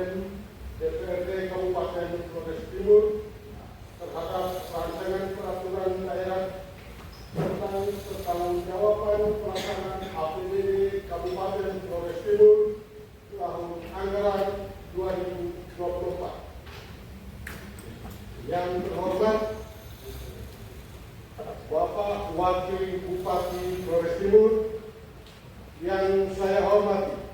Presiden DPRD Kabupaten Flores Timur terhadap rancangan peraturan daerah tentang pertanggungjawaban pelaksanaan APBD Kabupaten Flores Timur tahun anggaran 2024. Yang terhormat Bapak Wakil Bupati Flores Timur, yang saya hormati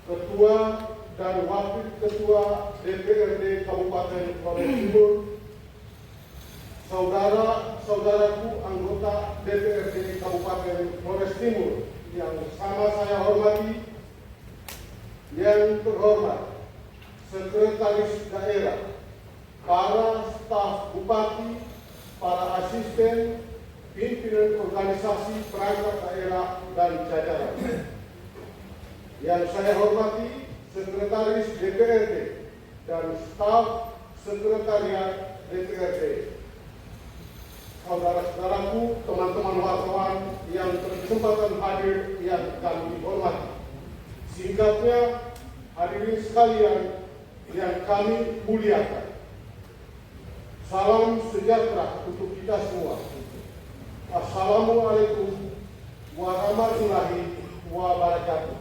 Ketua dan Wakil Ketua DPRD Kabupaten Flores Timur, saudara-saudaraku anggota DPRD Kabupaten Flores Timur yang sama saya hormati, yang terhormat Sekretaris Daerah, para staf Bupati, para asisten, pimpinan organisasi perangkat daerah dan jajaran. Yang saya hormati Sekretaris DPRD dan staf Sekretariat DPRD. Saudara-saudaraku, teman-teman wartawan yang berkesempatan hadir yang kami hormati. Singkatnya, hadirin sekalian yang kami muliakan. Salam sejahtera untuk kita semua. Assalamualaikum warahmatullahi wabarakatuh.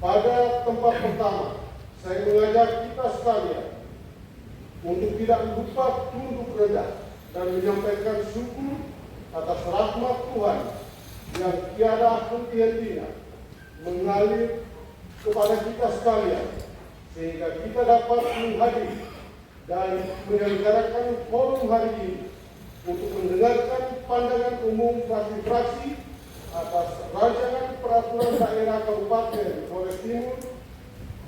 Pada tempat pertama, saya mengajak kita sekalian untuk tidak lupa tunduk rendah dan menyampaikan syukur atas rahmat Tuhan yang tiada henti-hentinya mengalir kepada kita sekalian, sehingga kita dapat menghadiri dan menyelenggarakan forum hari ini untuk mendengarkan pandangan umum fraksi-fraksi atas rancangan peraturan daerah Kabupaten Flores Timur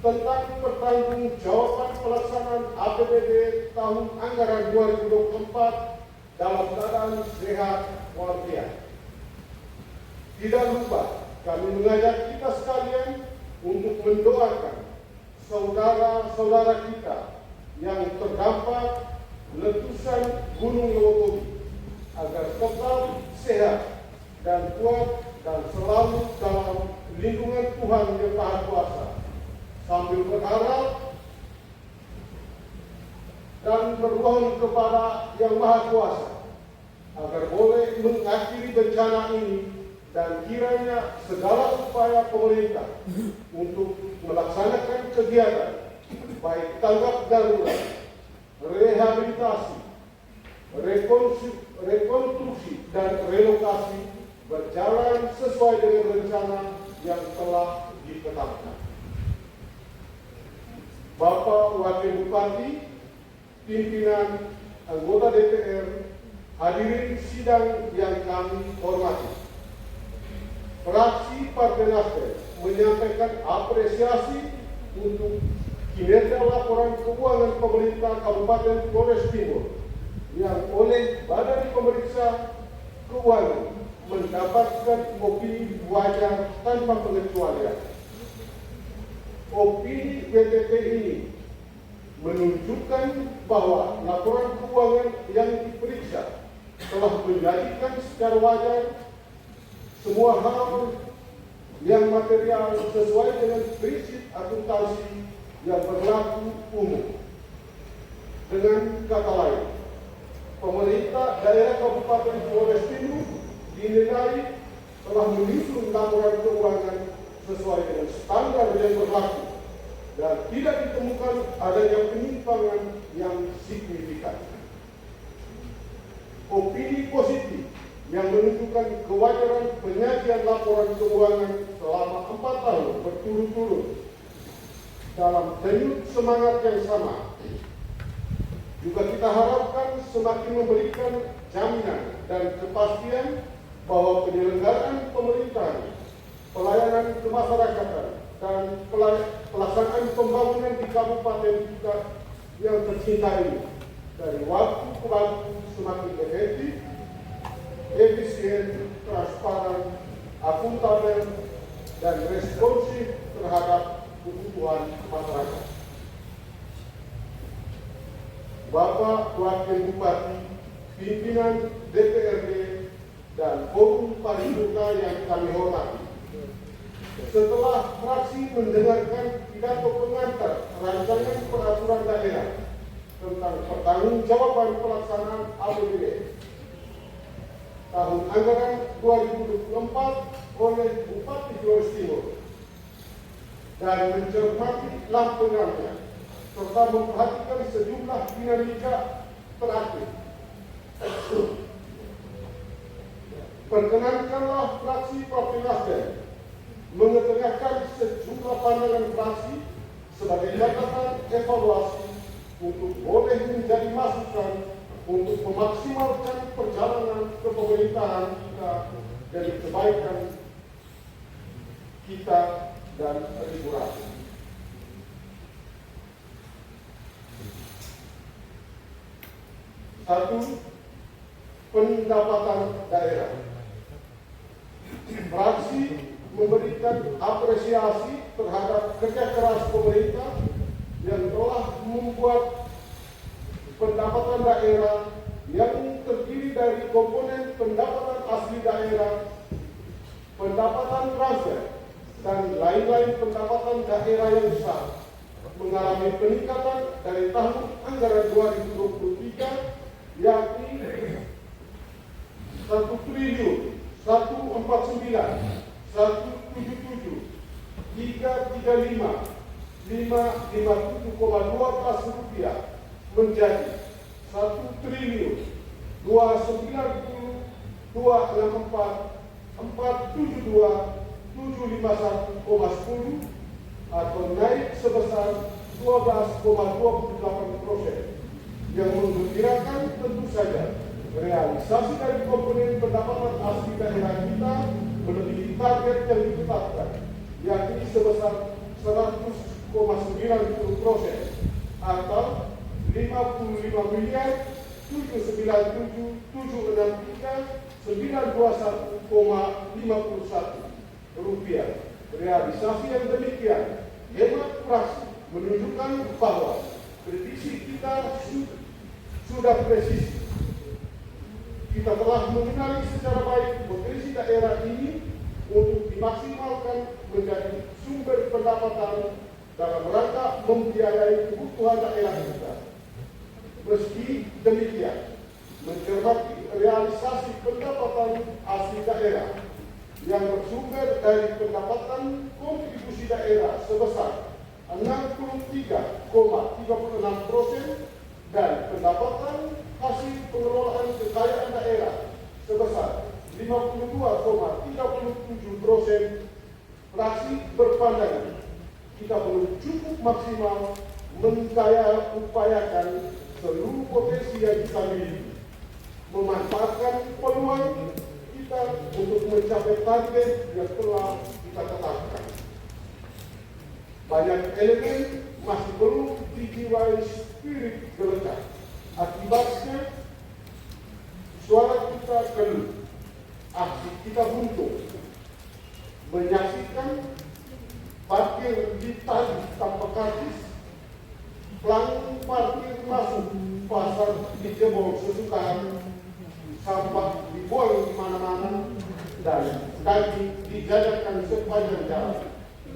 tentang pertanggungjawaban pelaksanaan APBD tahun anggaran 2024 dalam keadaan sehat walafiat. Tidak lupa, kami mengajak kita sekalian untuk mendoakan saudara-saudara kita yang terdampak letusan Gunung Lewotogi agar tetap sehat dan kuat dan selalu dalam lindungan Tuhan Yang Maha Kuasa, sambil berharap dan bermohon kepada Yang Maha Kuasa agar boleh mengakhiri bencana ini dan kiranya segala upaya pemerintah untuk melaksanakan kegiatan baik tanggap darurat, rehabilitasi, rekonstruksi, dan relokasi berjalan sesuai dengan rencana yang telah ditetapkan. Bapak Wakil Bupati, pimpinan anggota DPR, hadirin sidang yang kami hormati. Fraksi Partai Nasdem menyampaikan apresiasi untuk kinerja laporan keuangan pemerintah Kabupaten Flores Timur yang oleh Badan Pemeriksa Keuangan mendapatkan opini wajar tanpa pengecualian. Opini BPP ini menunjukkan bahwa laporan keuangan yang diperiksa telah menjadikan secara wajar semua hal yang material sesuai dengan prinsip akuntansi yang berlaku umum. Dengan kata lain, pemerintah daerah Kabupaten Flores Timur dinilai telah menyusun laporan keuangan sesuai dengan standar yang berlaku dan tidak ditemukan adanya penyimpangan yang signifikan. Opini positif yang menunjukkan kewajaran penyajian laporan keuangan selama 4 tahun berturut-turut dalam denyut semangat yang sama juga kita harapkan semakin memberikan jaminan dan kepastian bahwa penyelenggaraan pemerintahan, pelayanan kemasyarakatan, dan pelaksanaan pembangunan di kabupaten kita yang tercinta ini dari waktu ke waktu semakin efektif, efisien, transparan, akuntabel, dan responsif terhadap kebutuhan masyarakat. Bapak Wakil Bupati, pimpinan DPRD, dan forum paripurna yang kami hormati. Setelah fraksi mendengarkan pidato pengantar rancangan peraturan daerah tentang pertanggungjawaban pelaksanaan APBD tahun anggaran 2024 oleh Bupati Flores Timur dan mencermati lampirannya serta memperhatikan sejumlah dinamika terakhir, perkenankanlah fraksi Partai Nasdem mengetengahkan sejumlah pandangan fraksi sebagai catatan evaluasi untuk boleh menjadi masukan untuk memaksimalkan perjalanan kepemerintahan kita dari kebaikan kita dan regulasi. Satu, pendapatan daerah. Fraksi memberikan apresiasi terhadap kerja keras pemerintah yang telah membuat pendapatan daerah yang terdiri dari komponen pendapatan asli daerah, pendapatan transfer, dan lain-lain pendapatan daerah yang besar mengalami peningkatan dari tahun anggaran 2023 yakni 1.149.335.557,12 rupiah menjadi 1.264.472.751,10 atau naik sebesar 12,28%. Yang menggembirakan tentu saja realisasi dari komponen pendapatan asli daerah kita melebihi target yang ditetapkan, yakni sebesar 100,90% atau 55.76763.921,51 rupiah. Realisasi yang demikian hemat fraksi menunjukkan bahwa prediksi kita sudah presisi. Kita telah mengenali secara baik potensi daerah ini untuk dimaksimalkan menjadi sumber pendapatan dalam rangka membiayai kebutuhan daerah kita. Meski demikian, mencermati realisasi pendapatan asli daerah yang bersumber dari pendapatan kontribusi daerah sebesar 63,36% dan pendapatan hasil pengelolaan kekayaan daerah sebesar 52,37%, fraksi berpandangan kita belum cukup maksimal upayakan seluruh potensi yang kita miliki, memanfaatkan peluang kita untuk mencapai target yang telah kita tetapkan. Banyak elemen masih belum dijiwai spirit gelegar. Akibatnya, suara kita keluh, aksi kita buntu. Menyaksikan parkir ditagih tanpa karcis, pelang parkir masuk, pasar dijebol sesukaan, sampah dibuang di mana-mana, dan daging dijajakan sepanjang jalan.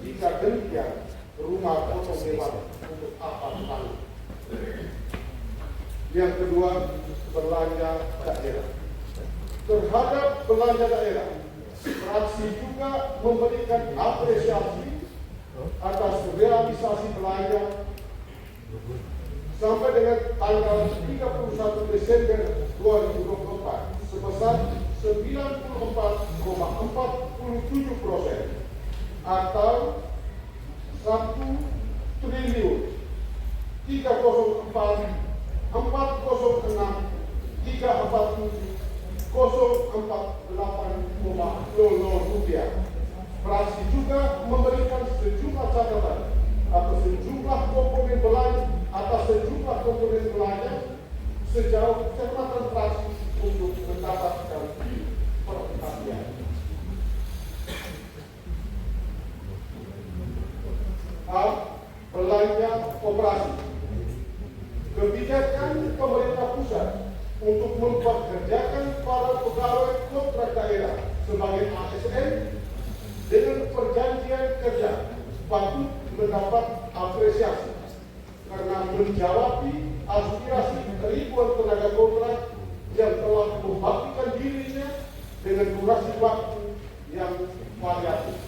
Jika demikian, rumah kosong lewat untuk apa tahu. Yang kedua, belanja daerah. Terhadap belanja daerah, fraksi juga memberikan apresiasi atas realisasi belanja sampai dengan tanggal 31 Desember 2024 sebesar 94,47% atau 1.304.447.048,00 rupiah. Fraksi juga memberikan sejumlah catatan atas sejumlah komponen belanja sejauh catatan fraksi untuk mendapatkan perhatian. A. Belanja operasi. Kebijakan pemerintah pusat untuk mempekerjakan para pegawai kontrak daerah sebagai ASN dengan perjanjian Kementerian Kerja patut mendapat apresiasi karena menjawabi aspirasi ribuan tenaga kontrak yang telah membuktikan dirinya dengan durasi waktu yang variatif.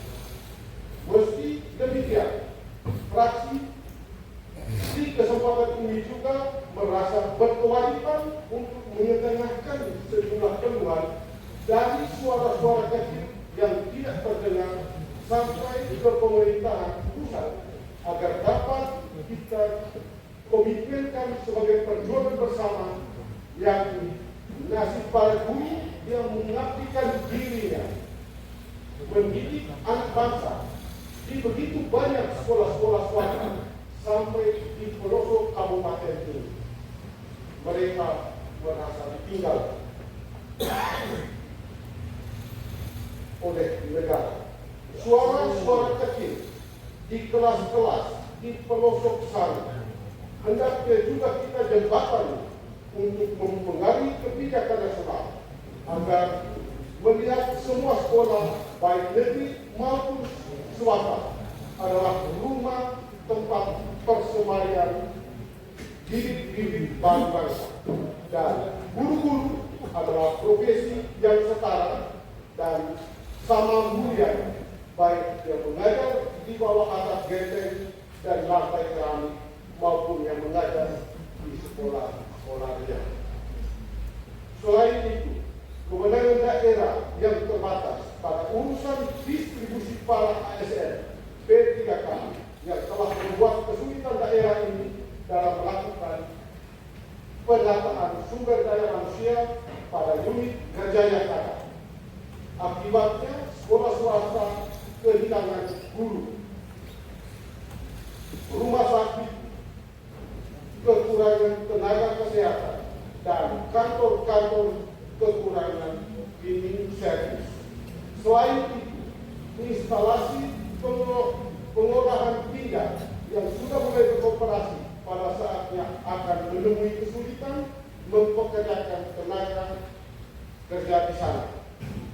Meski demikian, fraksi di kesempatan ini juga merasa berkewajiban untuk mengetengahkan sejumlah keluhan dari suara-suara kecil yang tidak terdengar sampai ke pemerintahan pusat agar dapat kita komitmenkan sebagai perjuangan bersama, yakni nasib para guru yang mengabdikan dirinya mendidik anak bangsa di begitu banyak sekolah-sekolah swasta sampai di pelosok kabupaten ini. Mereka merasa ditinggal oleh negara. Suara-suara kecil di kelas-kelas di pelosok sana hendaknya juga kita jembatani untuk mempengaruhi kebijakan nasional agar melihat semua sekolah baik negeri maupun swasta adalah rumah tempat persemaian bibit-bibit bangsa, dan guru-guru adalah profesi yang setara dan sama mulia, baik yang mengajar di bawah atap genteng dan lantai keramik maupun yang mengajar di sekolah-sekolah rendah. Selain itu, kewenangan daerah yang terbatas pada urusan distribusi para ASN P3K yang telah membuat kesulitan daerah ini dalam melakukan penataan sumber daya manusia pada unit kerjanya kata. Akibatnya, sekolah swasta kehilangan guru, rumah sakit kekurangan tenaga kesehatan, dan kantor-kantor kekurangan cleaning service. Selain itu, instalasi pengolahan pinggan yang sudah mulai beroperasi pada saatnya akan menemui kesulitan mempekerjakan tenaga kerja di sana.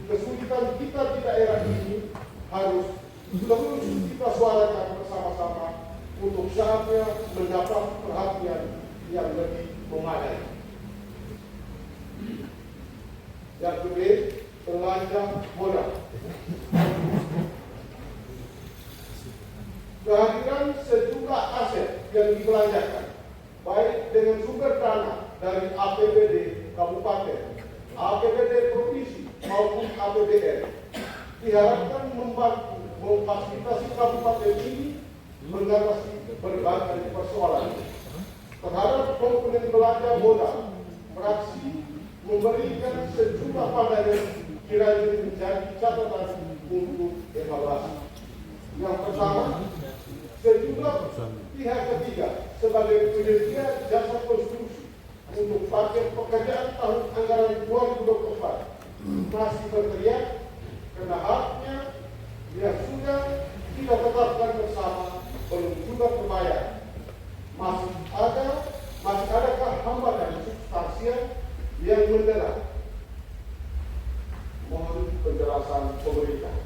Kesulitan kita di daerah ini harus terus kita suarakan bersama-sama untuk saatnya mendapat perhatian yang lebih memadai. Yang kedua, belanja modal. Kehadiran sejumlah aset yang dibelanjakan, baik dengan sumber dana dari APBD kabupaten, APBD provinsi maupun APBN, diharapkan membantu memfasilitasi kabupaten ini mengatasi berbagai persoalan. Terhadap komponen belanja modal, fraksi memberikan sejumlah pandangan kiranya menjadi catatan untuk evaluasi. Yang pertama, sejumlah pihak ketiga sebagai penyedia jasa konstruksi untuk paket pekerjaan tahun anggaran 2024 masih berteriak karena haknya yang sudah kita tetapkan bersama belum juga terbayar. Masih adakah hambatan substansial yang menderak? Mohon penjelasan pemerintah.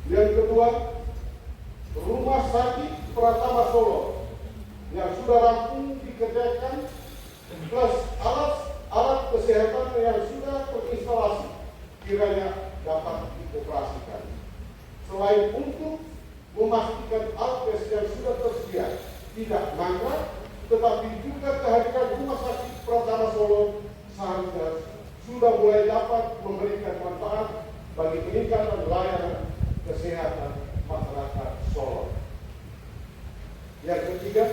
Yang kedua, Rumah Sakit Pratama Solo yang sudah rampung dikerjakan plus alat kesehatan yang sudah terinstalasi kiranya dapat dioperasikan. Selain untuk memastikan alkes yang sudah tersedia tidak mangkrak, tetapi juga kehadiran Rumah Sakit Pratama Solo seharusnya sudah mulai dapat memberikan manfaat bagi peningkatan layanan kesehatan masyarakat Solo. Yang ketiga,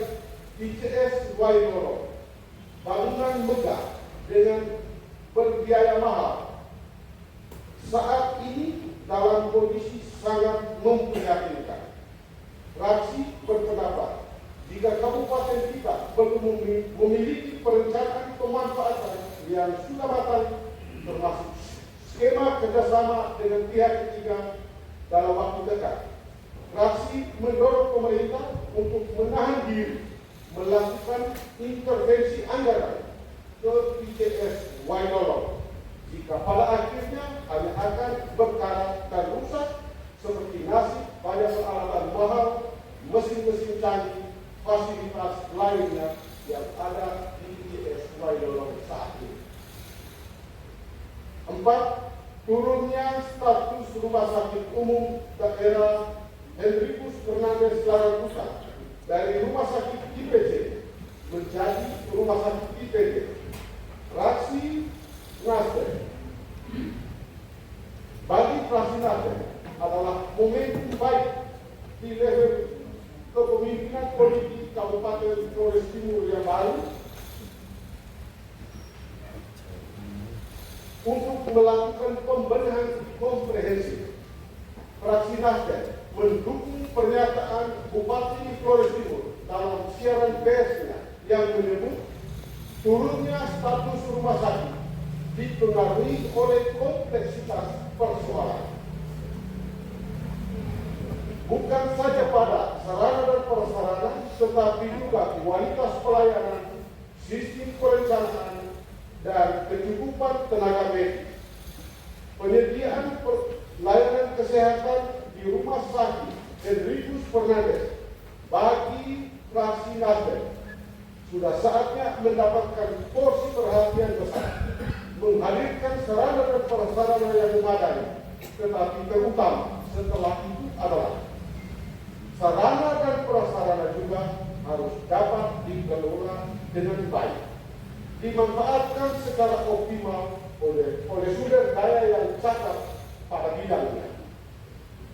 ICS Wainolo, bangunan megah dengan berbiaya mahal, saat ini dalam kondisi sangat memprihatinkan. Fraksi berpendapat jika kabupaten kita belum memiliki perencanaan pemanfaatan yang sudah matang, termasuk skema kerjasama dengan pihak ketiga dalam waktu dekat, fraksi mendorong pemerintah untuk menahan diri melakukan intervensi anggaran ke ICS Wainolo jika pada akhirnya hanya akan berkarat dan rusak seperti nasi, banyak peralatan mahal, mesin-mesin canggih, fasilitas lainnya yang ada di ITS Wailolo saat ini. 4. Turunnya status Rumah Sakit Umum Daerah Hendrikus Fernandes Larabuka dari Rumah Sakit IPJ menjadi Rumah Sakit IPJ. Fraksi Nasdem. Bagi fraksi Nasdem adalah momentum baik di level kepemimpinan politik Kabupaten Flores Timur yang baru untuk melakukan pembenahan komprehensif. Fraksi Nasdem mendukung pernyataan Bupati Flores Timur dalam siaran persnya yang menyebut turunnya status rumah sakit dipengaruhi oleh kompleksitas persoalan. Bukan saja pada sarana dan prasarana, tetapi juga kualitas pelayanan, sistem perencanaan, dan kecukupan tenaga medis. Penyediaan layanan kesehatan di Rumah Sakit Hendrikus Fernandes bagi fraksi Nasdem sudah saatnya mendapatkan porsi perhatian besar, menghadirkan sarana dan prasarana yang memadai, tetapi terutama setelah itu adalah sarana dan prasarana juga harus dapat dikelola dengan baik, dimanfaatkan secara optimal oleh sumber daya yang cakap pada bidangnya,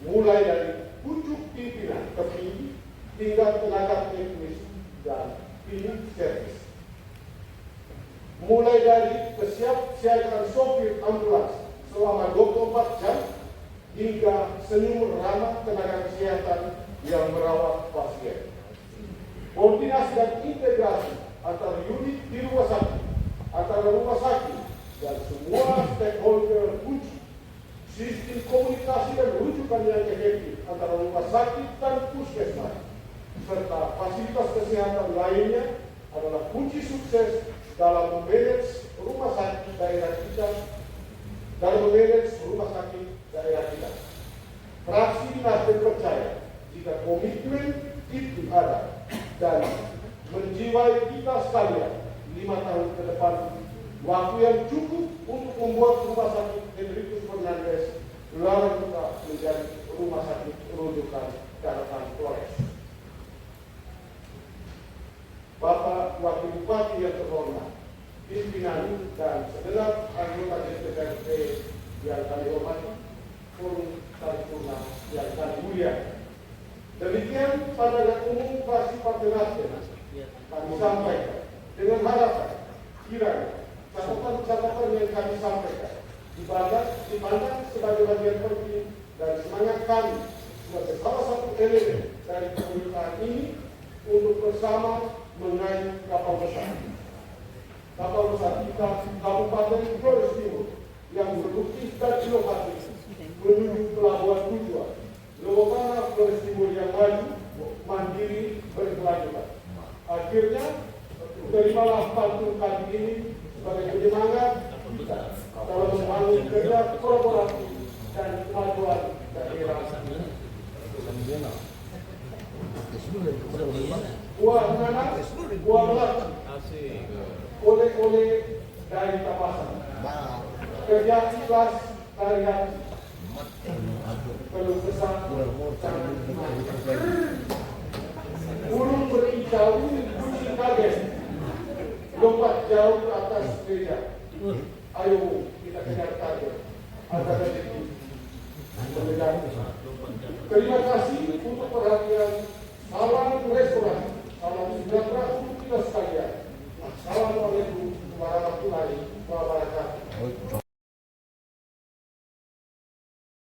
mulai dari pucuk pimpinan tertinggi hingga tenaga teknis dan klinik servis. Mulai dari kesiapsiagaan sopir ambulans selama 24 jam hingga senyum ramah tenaga kesehatan yang merawat pasien. Koordinasi dan integrasi antara unit di rumah sakit, antara rumah sakit dan semua stakeholder kunci, sistem komunikasi dan rujukan yang efektif antara rumah sakit dan puskesmas, serta fasilitas kesehatan lainnya adalah kunci sukses dalam memanage rumah sakit daerah kita, Fraksi Nasdem percaya jika komitmen itu ada dan menjiwai kita sekalian 5 tahun ke depan, waktu yang cukup untuk membuat rumah sakit Hendrikus Fernandes Larabuka menjadi rumah sakit rujukan Daratan Flores. Bapak Wakil Bupati yang terhormat, pimpinan dan segenap anggota DPRD yang kami hormati, forum paripurna yang kami muliakan. Demikian pandangan umum fraksi Partai Nasdem kami sampaikan dengan harapan kiranya catatan-catatan yang kami sampaikan dipandang sebagai bagian penting dan semangat kami sebagai salah satu elemen dari pemerintahan ini untuk bersama mengayu kapal besar. Kapal besar kita Kabupaten Flores Timur yang produktif dan inovatif menuju pelabuhan tujuan Lewokana Flores Timur yang maju, mandiri, berkelanjutan. Akhirnya, terimalah pantun kali ini sebagai penyemangat kita dalam membangun kerja kolaborasi dan kemajuan daerah. Buah nanas, buah melati, oleh-oleh dari tapasan. Kerja ikhlas dari hati. Kalau besar, burung berkicau, kucing kaget, lompat jauh ke atas meja. Ayo kita kejar target.